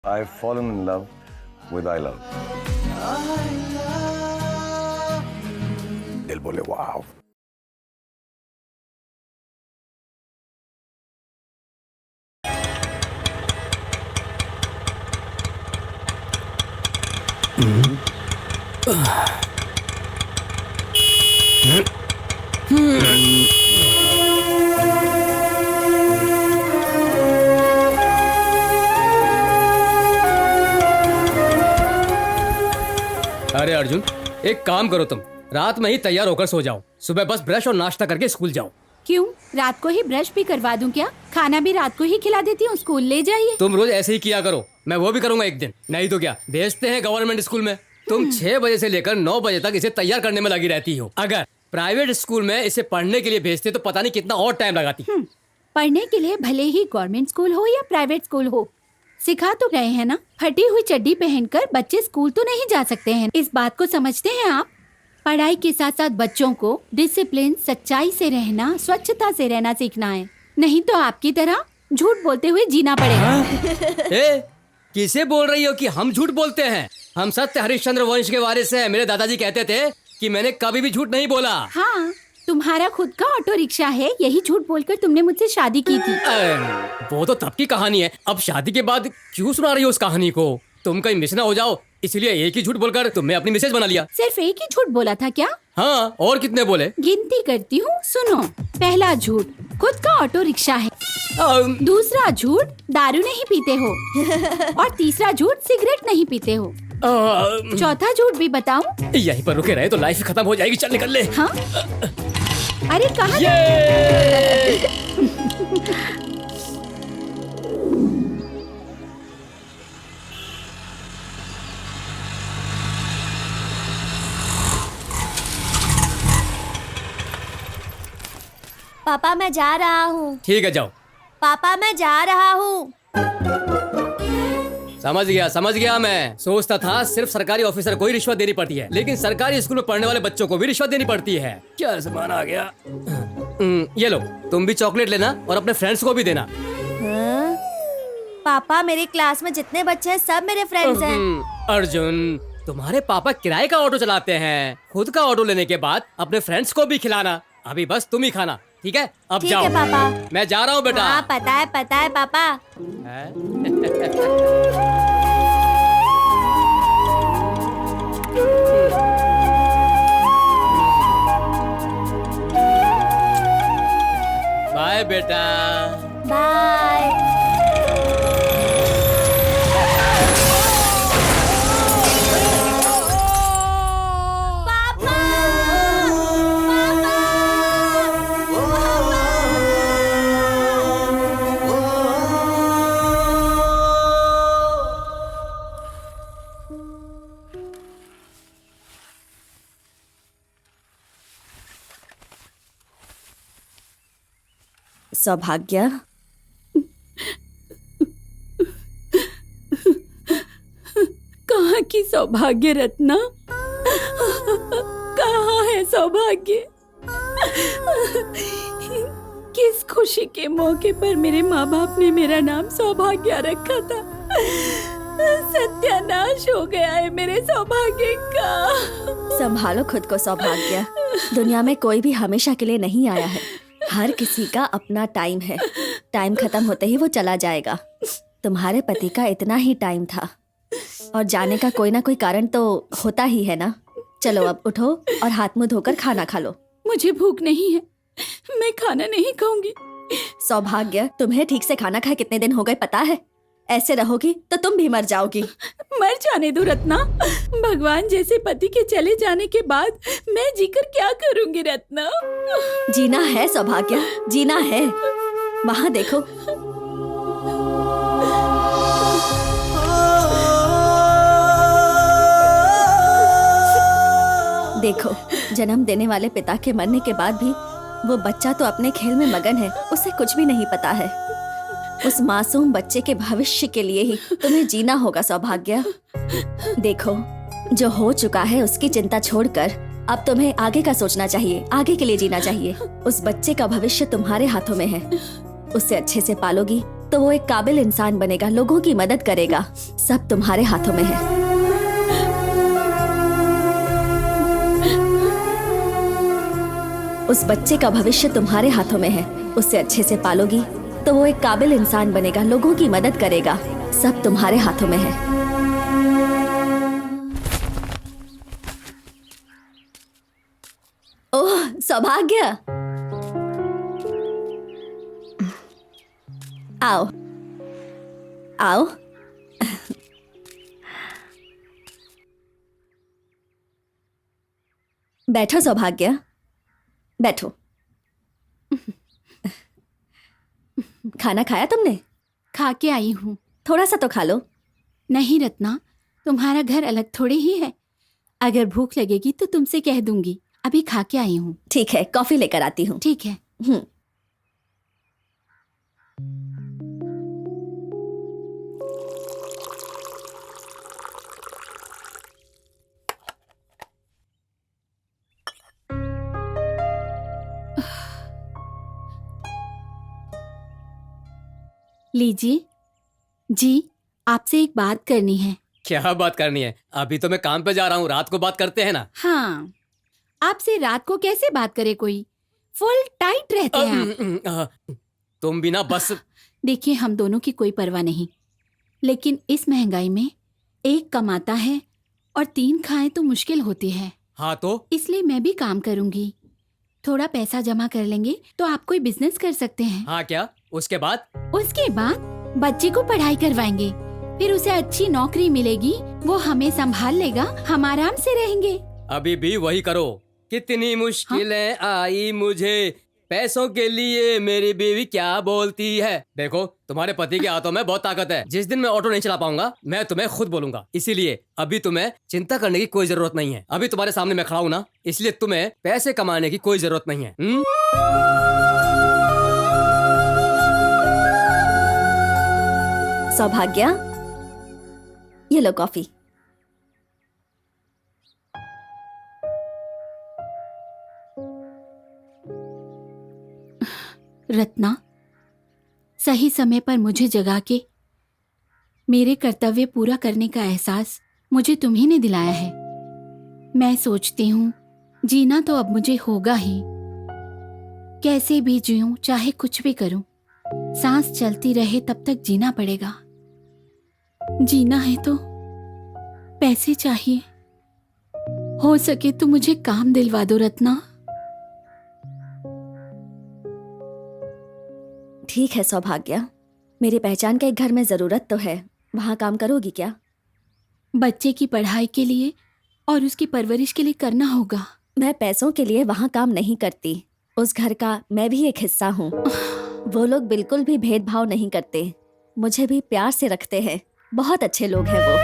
I've fallen in love with I love. दिल बोले वाव. अरे अर्जुन, एक काम करो तुम, रात में ही तैयार होकर सो जाओ, सुबह बस ब्रश और नाश्ता करके स्कूल जाओ। क्यों, रात को ही ब्रश भी करवा दूं क्या? खाना भी रात को ही खिला देती हूँ, स्कूल ले जाइए। तुम रोज ऐसे ही किया करो, मैं वो भी करूंगा एक दिन। नहीं तो क्या, भेजते हैं गवर्नमेंट स्कूल में। तुम 6 बजे से लेकर 9 बजे तक इसे तैयार करने में लगी रहती हो। अगर प्राइवेट स्कूल में इसे पढ़ने के लिए भेजते तो पता नहीं कितना और टाइम लगाती। पढ़ने के लिए भले ही गवर्नमेंट स्कूल हो या प्राइवेट स्कूल हो, सिखा तो रहे हैं ना। फटी हुई चड्डी पहनकर बच्चे स्कूल तो नहीं जा सकते हैं, इस बात को समझते हैं आप? पढ़ाई के साथ साथ बच्चों को डिसिप्लिन, सच्चाई से रहना, स्वच्छता से रहना सीखना है, नहीं तो आपकी तरह झूठ बोलते हुए जीना पड़ेगा। किसे बोल रही हो कि हम झूठ बोलते हैं? हम सत्य हरिश्चंद्र वंश के वारिस हैं। मेरे दादाजी कहते थे कि मैंने कभी भी झूठ नहीं बोला। हाँ, तुम्हारा खुद का ऑटो रिक्शा है, यही झूठ बोलकर तुमने मुझसे शादी की थी। वो तो तब की कहानी है, अब शादी के बाद क्यों सुना रही हो उस कहानी को? तुम कहीं मिस ना हो जाओ, इसलिए एक ही झूठ बोलकर तुमने अपनी मिसेज बना लिया। सिर्फ एक ही झूठ बोला था क्या? हाँ, और कितने बोले? गिनती करती हूँ, सुनो। पहला झूठ, खुद का ऑटो रिक्शा है। दूसरा झूठ, दारू नहीं पीते हो। और तीसरा झूठ, सिगरेट नहीं पीते हो। चौथा झूठ भी बताऊं? यहीं पर रुके रहे तो लाइफ खत्म हो जाएगी, चल निकल ले। हाँ? अरे कहाँ? पापा मैं जा रहा हूँ। ठीक है, जाओ। पापा मैं जा रहा हूँ। समझ गया मैं। सोचता था सिर्फ सरकारी ऑफिसर को ही रिश्वत देनी पड़ती है, लेकिन सरकारी स्कूल में पढ़ने वाले बच्चों को भी रिश्वत देनी पड़ती है। क्या ज़माना आ गया। ये लो, तुम भी चॉकलेट लेना और अपने फ्रेंड्स को भी देना। हाँ? पापा मेरी क्लास में जितने बच्चे हैं सब मेरे फ्रेंड्स हैं। अर्जुन, तुम्हारे पापा किराए का ऑटो चलाते हैं, खुद का ऑटो लेने के बाद अपने फ्रेंड्स को भी खिलाना। अभी बस तुम ही खाना, ठीक है? अब ठीक जाओ। है पापा। मैं जा रहा हूँ बेटा। हाँ, पता है पापा। बाय बेटा। बाय। सौभाग्य, कहाँ की सौभाग्य रत्ना? कहाँ है सौभाग्य? किस खुशी के मौके पर मेरे माँ बाप ने मेरा नाम सौभाग्य रखा था? सत्यानाश हो गया है मेरे सौभाग्य का। संभालो खुद को सौभाग्य। दुनिया में कोई भी हमेशा के लिए नहीं आया है, हर किसी का अपना टाइम है। टाइम खत्म होते ही वो चला जाएगा। तुम्हारे पति का इतना ही टाइम था और जाने का कोई ना कोई कारण तो होता ही है ना। चलो अब उठो और हाथ मुंह धोकर खाना खा लो। मुझे भूख नहीं है, मैं खाना नहीं खाऊंगी। सौभाग्य, तुम्हें ठीक से खाना खाए कितने दिन हो गए पता है? ऐसे रहोगी तो तुम भी मर जाओगी। मर जाने दो रत्ना। भगवान जैसे पति के चले जाने के बाद मैं जीकर क्या करूंगी रत्ना? जीना है सौभाग्य, जीना है। वहाँ देखो। देखो, जन्म देने वाले पिता के मरने के बाद भी वो बच्चा तो अपने खेल में मगन है, उसे कुछ भी नहीं पता है। उस मासूम बच्चे के भविष्य के लिए ही तुम्हें जीना होगा सौभाग्य। देखो, जो हो चुका है उसकी चिंता छोड़कर अब तुम्हें आगे का सोचना चाहिए, आगे के लिए जीना चाहिए। उस बच्चे का भविष्य तुम्हारे हाथों में है। उसे अच्छे से पालोगी तो वो एक काबिल इंसान बनेगा, लोगों की मदद करेगा। सब तुम्हारे हाथों में है। उस बच्चे का भविष्य तुम्हारे हाथों में है। उसे अच्छे से पालोगी तो वो एक काबिल इंसान बनेगा, लोगों की मदद करेगा। सब तुम्हारे हाथों में है। ओह सौभाग्य, आओ आओ। बैठो सौभाग्य, बैठो। खाना खाया तुमने? खा के आई हूँ। थोड़ा सा तो खा लो। नहीं रत्ना, तुम्हारा घर अलग थोड़े ही है। अगर भूख लगेगी तो तुमसे कह दूंगी। अभी खा के आई हूँ। ठीक है, कॉफी लेकर आती हूँ। ठीक है। लीजिए। जी, आपसे एक बात करनी है। क्या बात करनी है? अभी तो मैं काम पे जा रहा हूँ, रात को बात करते हैं ना। हाँ, आपसे रात को कैसे बात करे कोई? फुल टाइट रहते हैं आप। तुम भी ना बस। देखिए, हम दोनों की कोई परवाह नहीं, लेकिन इस महंगाई में एक कमाता है और 3 खाएं तो मुश्किल होती है। हाँ तो इसलिए मैं भी काम करूंगी। थोड़ा पैसा जमा कर लेंगे तो आप कोई बिजनेस कर सकते हैं। हाँ, क्या उसके बाद? उसके बाद बच्चे को पढ़ाई करवाएंगे, फिर उसे अच्छी नौकरी मिलेगी, वो हमें संभाल लेगा, हम आराम से रहेंगे। अभी भी वही करो। कितनी मुश्किलें आई मुझे पैसों के लिए, मेरी बीवी क्या बोलती है। देखो, तुम्हारे पति के हाथों में बहुत ताकत है। जिस दिन मैं ऑटो नहीं चला पाऊंगा मैं तुम्हें खुद बोलूंगा। इसीलिए अभी तुम्हें चिंता करने की कोई जरूरत नहीं है। अभी तुम्हारे सामने मैं खड़ा हूं ना, इसलिए तुम्हें पैसे कमाने की कोई जरूरत नहीं है। सौभाग्य, ये लो कॉफी। रत्ना, सही समय पर मुझे जगा के मेरे कर्तव्य पूरा करने का एहसास मुझे तुम्ही ने दिलाया है। मैं सोचती हूँ जीना तो अब मुझे होगा ही। कैसे भी जीऊं, चाहे कुछ भी करूं, सांस चलती रहे तब तक जीना पड़ेगा। जीना है तो पैसे चाहिए। हो सके तो मुझे काम दिलवा दो रत्ना। ठीक है सौभाग्य, मेरी पहचान का एक घर में जरूरत तो है, वहां काम करोगी क्या? बच्चे की पढ़ाई के लिए और उसकी परवरिश के लिए करना होगा। मैं पैसों के लिए वहां काम नहीं करती, उस घर का मैं भी एक हिस्सा हूँ। वो लोग बिल्कुल भी भेदभाव नहीं करते, मुझे भी प्यार से रखते हैं। बहुत अच्छे लोग हैं वो।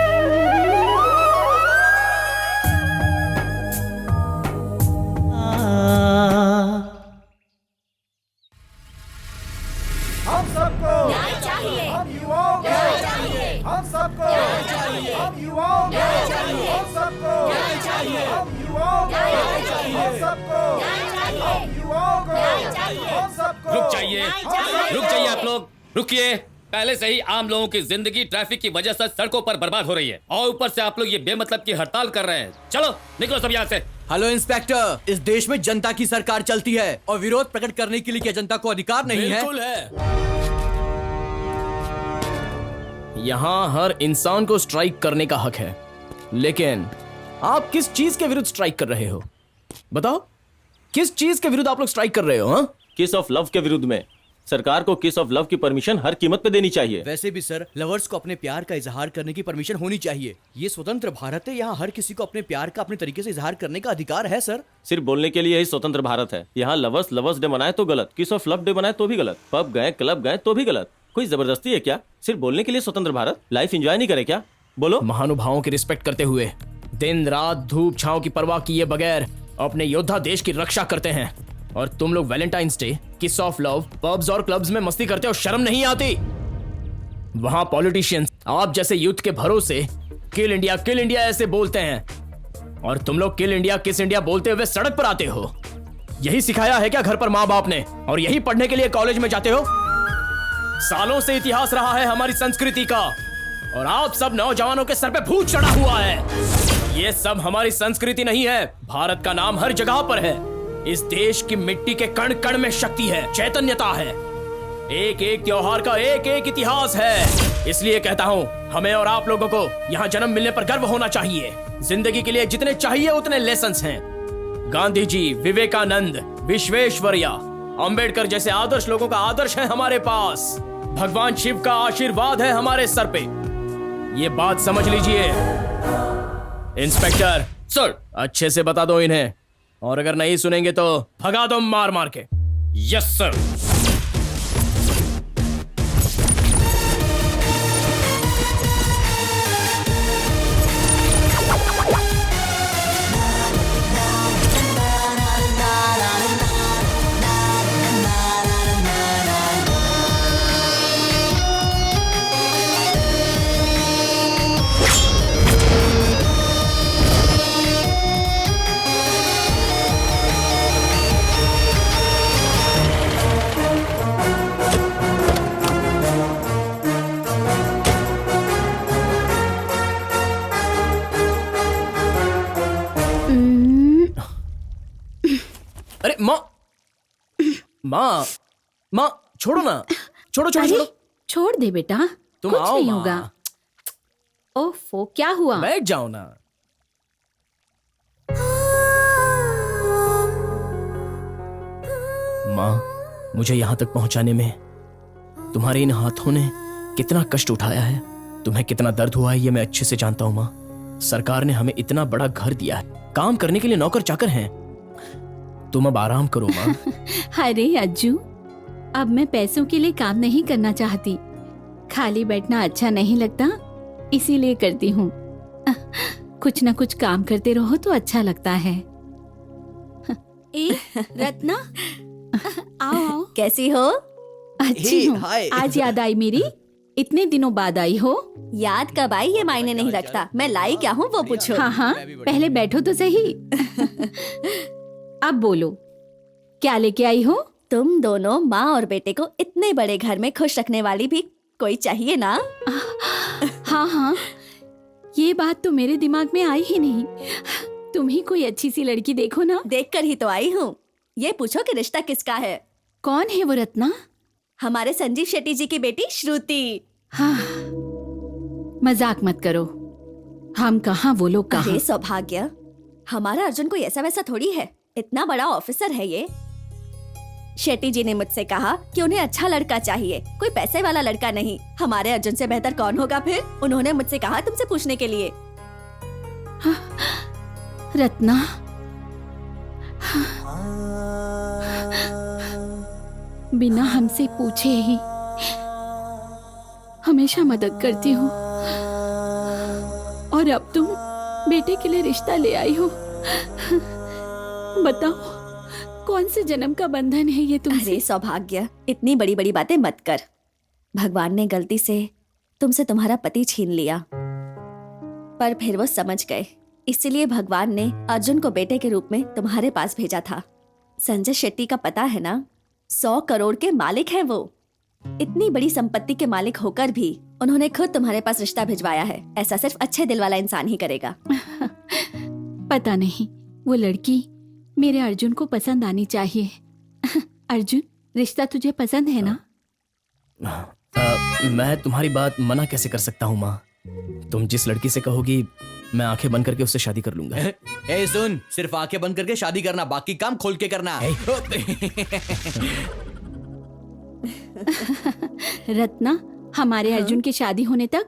हम सबको न्याय चाहिए, हम युवाओं को न्याय चाहिए, हम सबको न्याय चाहिए, हम युवाओं को न्याय चाहिए, हम सबको न्याय चाहिए, हम युवाओं को न्याय चाहिए, हम सबको न्याय चाहिए, हम युवाओं को न्याय चाहिए, हम सबको। रुक जाइए आप लोग, रुकिए। पहले से ही आम लोगों की जिंदगी ट्रैफिक की वजह से सड़कों पर बर्बाद हो रही है और ऊपर से आप लोग ये बेमतलब की हड़ताल कर रहे हैं। चलो निकलो सब यहाँ से। हेलो इंस्पेक्टर, इस देश में जनता की सरकार चलती है और विरोध प्रकट करने के लिए क्या जनता को अधिकार नहीं है? बिल्कुल है। यहाँ हर इंसान को स्ट्राइक करने का हक है, लेकिन आप किस चीज के विरुद्ध स्ट्राइक कर रहे हो? बताओ, किस चीज के विरुद्ध आप लोग स्ट्राइक कर रहे हो? हाँ, किस ऑफ लव के विरुद्ध में। सरकार को किस ऑफ लव की परमिशन हर कीमत पे देनी चाहिए। वैसे भी सर, लवर्स को अपने प्यार का इजहार करने की परमिशन होनी चाहिए। ये स्वतंत्र भारत है, यहाँ हर किसी को अपने प्यार का अपने तरीके से इजहार करने का अधिकार है सर। सिर्फ बोलने के लिए ही स्वतंत्र भारत है। यहाँ लवर्स डे मनाए तो गलत, किस ऑफ लव डे मनाए तो भी गलत, पब गए क्लब गए तो भी गलत। कोई जबरदस्ती है क्या? सिर्फ बोलने के लिए स्वतंत्र भारत। लाइफ एंजॉय नहीं करे क्या? बोलो। महानुभावों की रिस्पेक्ट करते हुए, दिन रात धूप छांव की परवाह किए बगैर अपने योद्धा देश की रक्षा करते हैं, और तुम लोग वैलेंटाइंस डे, किस ऑफ लव, पब्स और क्लब्स में मस्ती करते हो, शर्म नहीं आती? वहां पॉलिटिशियंस आप जैसे यूथ के भरोसे किल इंडिया ऐसे बोलते हैं, और तुम लोग किल इंडिया किस इंडिया बोलते हुए सड़क पर आते हो। यही सिखाया है क्या घर पर माँ बाप ने? और यही पढ़ने के लिए कॉलेज में जाते हो? सालों से इतिहास रहा है हमारी संस्कृति का, और आप सब नौजवानों के सर पे भूत चढ़ा हुआ है। ये सब हमारी संस्कृति नहीं है। भारत का नाम हर जगह पर है। इस देश की मिट्टी के कण कण में शक्ति है, चैतन्यता है। एक एक त्योहार का एक एक इतिहास है। इसलिए कहता हूँ, हमें और आप लोगों को यहाँ जन्म मिलने पर गर्व होना चाहिए। जिंदगी के लिए जितने चाहिए उतने लेसन्स हैं। गांधी जी, विवेकानंद, विश्वेश्वरैया, अंबेडकर जैसे आदर्श लोगों का आदर्श है हमारे पास। भगवान शिव का आशीर्वाद है हमारे सर पे। ये बात समझ लीजिए। इंस्पेक्टर सर, अच्छे से बता दो इन्हें, और अगर नहीं सुनेंगे तो भगा दो मार मार के। Yes sir. अरे माँ, माँ, माँ छोड़ो ना, छोड़ो छोड़ो अरे, छोड़ो। छोड़ दे बेटा, तुम कुछ आओ नहीं माँ। होगा। ओफो, क्या हुआ? बैठ जाओ ना। माँ, मुझे यहाँ तक पहुँचाने में तुम्हारे इन हाथों ने कितना कष्ट उठाया है, तुम्हें कितना दर्द हुआ है, ये मैं अच्छे से जानता हूँ माँ। सरकार ने हमें इतना बड़ा घर दिया है, काम करने के लिए नौकर चाकर हैं। तुम अब आराम करो माँ। अरे अज्जू, अब मैं पैसों के लिए काम नहीं करना चाहती। खाली बैठना अच्छा नहीं लगता, इसीलिए करती हूँ। कुछ न कुछ काम करते रहो तो अच्छा लगता है। ए रत्ना, आओ आओ। कैसी हो? अच्छी हूँ। हाय। आज याद आई मेरी? इतने दिनों बाद आई हो? याद कब आई ये मायने नहीं रखता, मैं लाई क्या हूँ वो पूछो। हाँ हाँ, पहले बैठो तो सही। अब बोलो, क्या लेके आई हो? तुम दोनों माँ और बेटे को इतने बड़े घर में खुश रखने वाली भी कोई चाहिए ना। हाँ हाँ, ये बात तो मेरे दिमाग में आई ही नहीं। तुम ही कोई अच्छी सी लड़की देखो ना। देखकर ही तो आई हूँ। ये पूछो कि रिश्ता किसका है। कौन है वो रत्ना? हमारे संजीव शेट्टी जी की बेटी श्रुति। हाँ, मजाक मत करो। हम कहाँ, वो लोग कहाँ। अरे सौभाग्य, हमारा अर्जुन कोई ऐसा वैसा थोड़ी है, इतना बड़ा ऑफिसर है ये। शेट्टी जी ने मुझसे कहा कि उन्हें अच्छा लड़का चाहिए, कोई पैसे वाला लड़का नहीं। हमारे अर्जुन से बेहतर कौन होगा फिर? उन्होंने मुझसे कहा तुमसे पूछने के लिए। रत्ना, बिना हमसे पूछे ही हमेशा मदद करती हूँ, और अब तुम बेटे के लिए रिश्ता ले आई हो। बताओ, कौन से जन्म का बंधन है ये तुमसे? अरे सौभाग्य, इतनी बड़ी बड़ी बातें मत कर। भगवान ने गलती से तुमसे तुम्हारा पति छीन लिया, पर फिर वो समझ गए, इसलिए भगवान ने अर्जुन को बेटे के रूप में तुम्हारे पास भेजा था। संजय शेट्टी का पता है ना, 100 करोड़ के मालिक हैं वो। इतनी बड़ी संपत्ति के मालिक होकर भी उन्होंने खुद तुम्हारे पास रिश्ता भिजवाया है। ऐसा सिर्फ अच्छे दिल वाला इंसान ही करेगा। पता नहीं, वो लड़की मेरे अर्जुन को पसंद आनी चाहिए। अर्जुन, रिश्ता तुझे पसंद है ना? मैं तुम्हारी बात मना कैसे कर सकता हूँ माँ। तुम जिस लड़की से कहोगी मैं आंखें बंद करके उससे शादी कर लूंगा। ए सुन, सिर्फ आंखें बंद करके शादी करना, बाकी काम खोल के करना। रत्ना, हमारे अर्जुन की शादी होने तक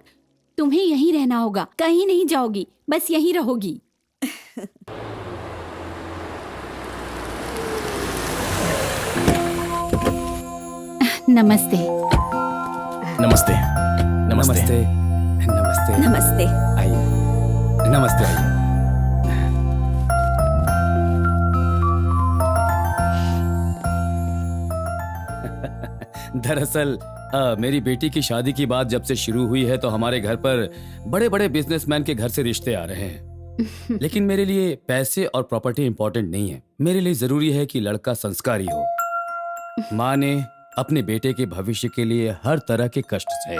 तुम्हें यहीं रहना होगा, कहीं नहीं जाओगी, बस यहीं रहोगी। नमस्ते। नमस्ते। नमस्ते। नमस्ते। नमस्ते। आइए। नमस्ते, आइए। दरअसल मेरी बेटी की शादी की बात जब से शुरू हुई है तो हमारे घर पर बड़े बड़े बिजनेसमैन के घर से रिश्ते आ रहे हैं। लेकिन मेरे लिए पैसे और प्रॉपर्टी इंपॉर्टेंट नहीं है। मेरे लिए जरूरी है कि लड़का संस्कारी हो। माँ ने अपने बेटे के भविष्य के लिए हर तरह के कष्ट सहे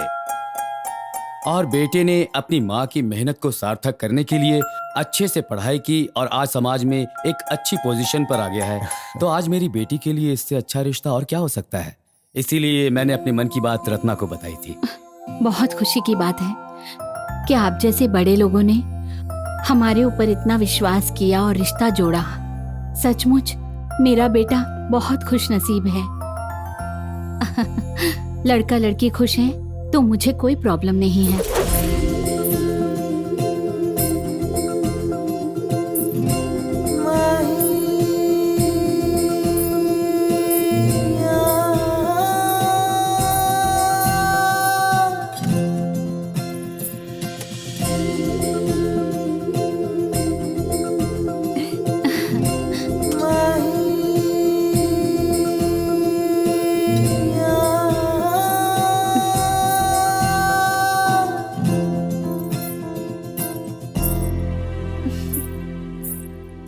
और बेटे ने अपनी माँ की मेहनत को सार्थक करने के लिए अच्छे से पढ़ाई की और आज समाज में एक अच्छी पोजीशन पर आ गया है। तो आज मेरी बेटी के लिए इससे अच्छा रिश्ता और क्या हो सकता है। इसीलिए मैंने अपने मन की बात रत्ना को बताई थी। बहुत खुशी की बात है कि आप जैसे बड़े लोगों ने हमारे ऊपर इतना विश्वास किया और रिश्ता जोड़ा। सचमुच मेरा बेटा बहुत खुश नसीब है। लड़का लड़की खुश हैं तो मुझे कोई प्रॉब्लम नहीं है।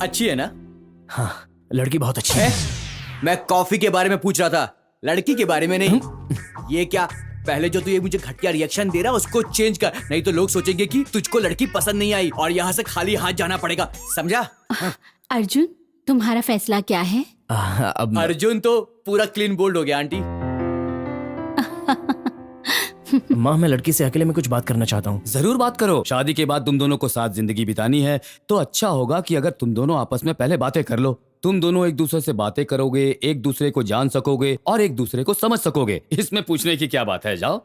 अच्छी है ना? हाँ, लड़की बहुत अच्छी है। मैं कॉफी के बारे में पूछ रहा था, लड़की के बारे में नहीं। ये क्या, पहले जो तू ये मुझे घटिया रिएक्शन दे रहा उसको चेंज कर, नहीं तो लोग सोचेंगे कि तुझको लड़की पसंद नहीं आई और यहाँ से खाली हाथ जाना पड़ेगा, समझा? अर्जुन, तुम्हारा फैसला क्या है? अब अर्जुन तो पूरा क्लीन बोल्ड हो गया आंटी। माँ, मैं लड़की से अकेले में कुछ बात करना चाहता हूँ। जरूर बात करो। शादी के बाद तुम दोनों को साथ जिंदगी बितानी है तो अच्छा होगा कि अगर तुम दोनों आपस में पहले बातें कर लो। तुम दोनों एक दूसरे से बातें करोगे, एक दूसरे को जान सकोगे और एक दूसरे को समझ सकोगे। इसमें पूछने की क्या बात है, जाओ।